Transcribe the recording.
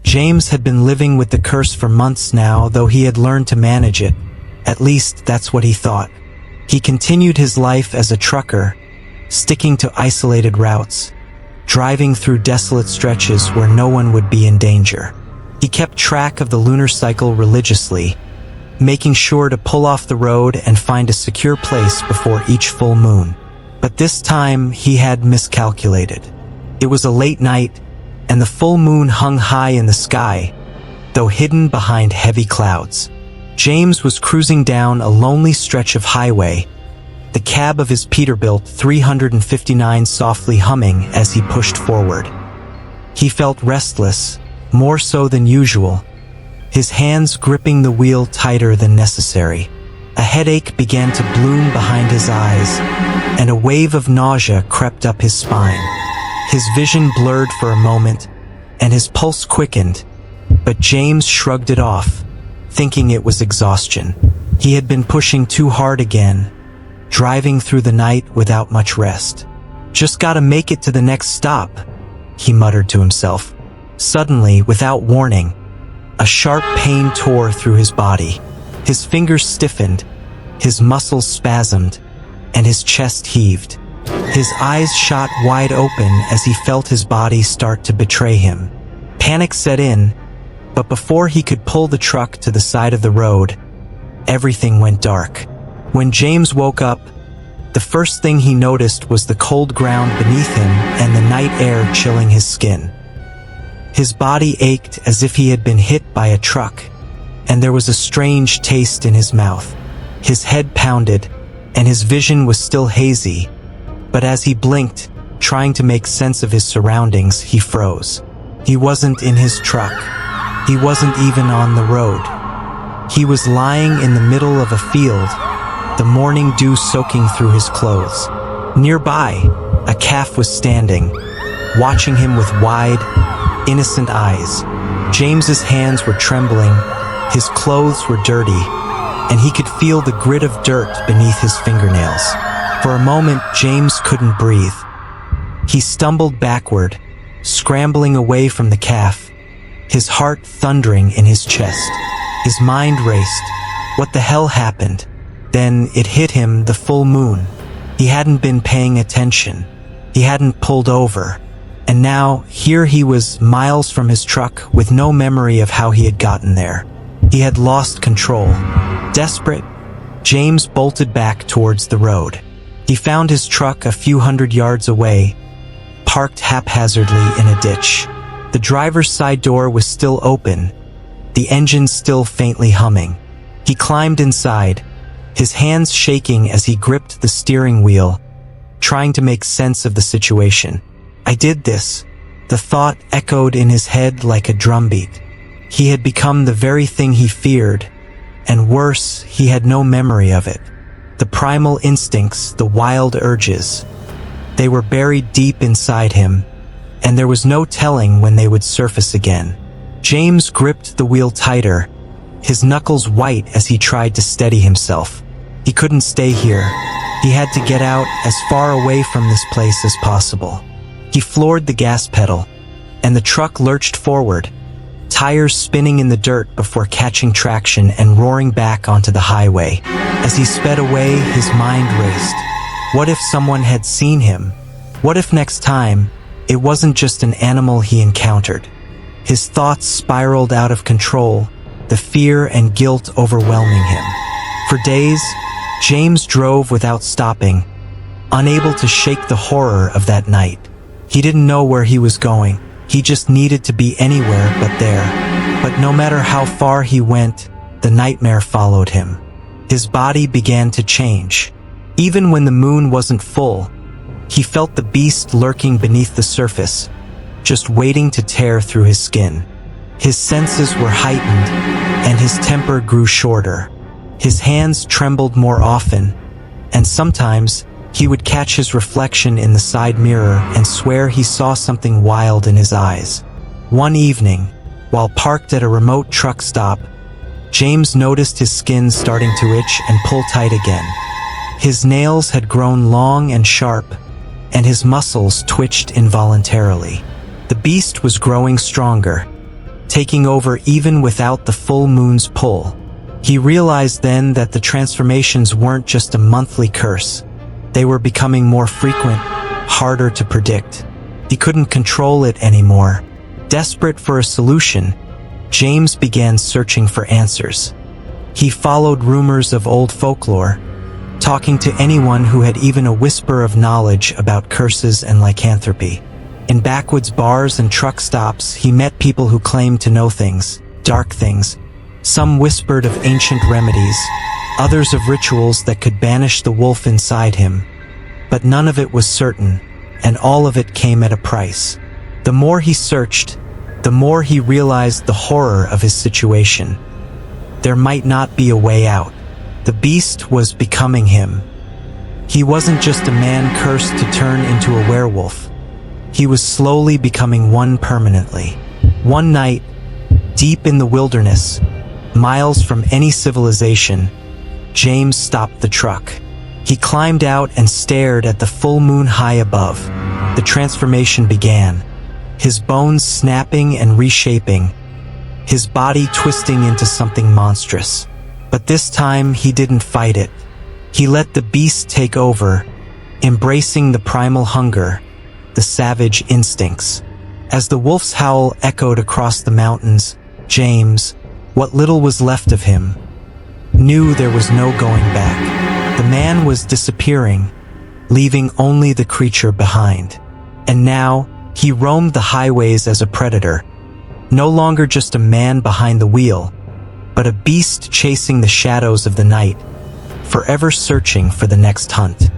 James had been living with the curse for months now, though he had learned to manage it. At least, that's what he thought. He continued his life as a trucker, sticking to isolated routes, driving through desolate stretches where no one would be in danger. He kept track of the lunar cycle religiously, making sure to pull off the road and find a secure place before each full moon. But this time, he had miscalculated. It was a late night, and the full moon hung high in the sky, though hidden behind heavy clouds. James was cruising down a lonely stretch of highway, the cab of his Peterbilt 359 softly humming as he pushed forward. He felt restless, more so than usual, his hands gripping the wheel tighter than necessary. A headache began to bloom behind his eyes, and a wave of nausea crept up his spine. His vision blurred for a moment, and his pulse quickened, but James shrugged it off, thinking it was exhaustion. He had been pushing too hard again, driving through the night without much rest. "Just gotta make it to the next stop," he muttered to himself. Suddenly, without warning, a sharp pain tore through his body. His fingers stiffened, his muscles spasmed, and his chest heaved. His eyes shot wide open as he felt his body start to betray him. Panic set in, but before he could pull the truck to the side of the road, everything went dark. When James woke up, the first thing he noticed was the cold ground beneath him and the night air chilling his skin. His body ached as if he had been hit by a truck, and there was a strange taste in his mouth. His head pounded, and his vision was still hazy, but as he blinked, trying to make sense of his surroundings, he froze. He wasn't in his truck. He wasn't even on the road. He was lying in the middle of a field, the morning dew soaking through his clothes. Nearby, a calf was standing, watching him with wide, innocent eyes. James's hands were trembling, his clothes were dirty, and he could feel the grit of dirt beneath his fingernails. For a moment, James couldn't breathe. He stumbled backward, scrambling away from the calf, his heart thundering in his chest. His mind raced. What the hell happened? Then it hit him, the full moon. He hadn't been paying attention. He hadn't pulled over. And now, here he was, miles from his truck, with no memory of how he had gotten there. He had lost control. Desperate, James bolted back towards the road. He found his truck a few hundred yards away, parked haphazardly in a ditch. The driver's side door was still open, the engine still faintly humming. He climbed inside, his hands shaking as he gripped the steering wheel, trying to make sense of the situation. "I did this." The thought echoed in his head like a drumbeat. He had become the very thing he feared, and worse, he had no memory of it. The primal instincts, the wild urges, they were buried deep inside him, and there was no telling when they would surface again. James gripped the wheel tighter, his knuckles white as he tried to steady himself. He couldn't stay here. He had to get out, as far away from this place as possible. He floored the gas pedal, and the truck lurched forward, tires spinning in the dirt before catching traction and roaring back onto the highway. As he sped away, his mind raced. What if someone had seen him? What if next time, it wasn't just an animal he encountered? His thoughts spiraled out of control, the fear and guilt overwhelming him. For days, James drove without stopping, unable to shake the horror of that night. He didn't know where he was going. He just needed to be anywhere but there. But no matter how far he went, the nightmare followed him. His body began to change. Even when the moon wasn't full, he felt the beast lurking beneath the surface, just waiting to tear through his skin. His senses were heightened, and his temper grew shorter. His hands trembled more often, and sometimes he would catch his reflection in the side mirror and swear he saw something wild in his eyes. One evening, while parked at a remote truck stop, James noticed his skin starting to itch and pull tight again. His nails had grown long and sharp, and his muscles twitched involuntarily. The beast was growing stronger, taking over even without the full moon's pull. He realized then that the transformations weren't just a monthly curse. They were becoming more frequent, harder to predict. He couldn't control it anymore. Desperate for a solution, James began searching for answers. He followed rumors of old folklore, talking to anyone who had even a whisper of knowledge about curses and lycanthropy. In backwoods bars and truck stops, he met people who claimed to know things, dark things. Some whispered of ancient remedies, others of rituals that could banish the wolf inside him. But none of it was certain, and all of it came at a price. The more he searched, the more he realized the horror of his situation. There might not be a way out. The beast was becoming him. He wasn't just a man cursed to turn into a werewolf. He was slowly becoming one permanently. One night, deep in the wilderness, miles from any civilization, James stopped the truck. He climbed out and stared at the full moon high above. The transformation began, his bones snapping and reshaping, his body twisting into something monstrous. But this time, he didn't fight it. He let the beast take over, embracing the primal hunger, the savage instincts. As the wolf's howl echoed across the mountains, James, what little was left of him, knew there was no going back. The man was disappearing, leaving only the creature behind. And now, he roamed the highways as a predator, no longer just a man behind the wheel, but a beast chasing the shadows of the night, forever searching for the next hunt.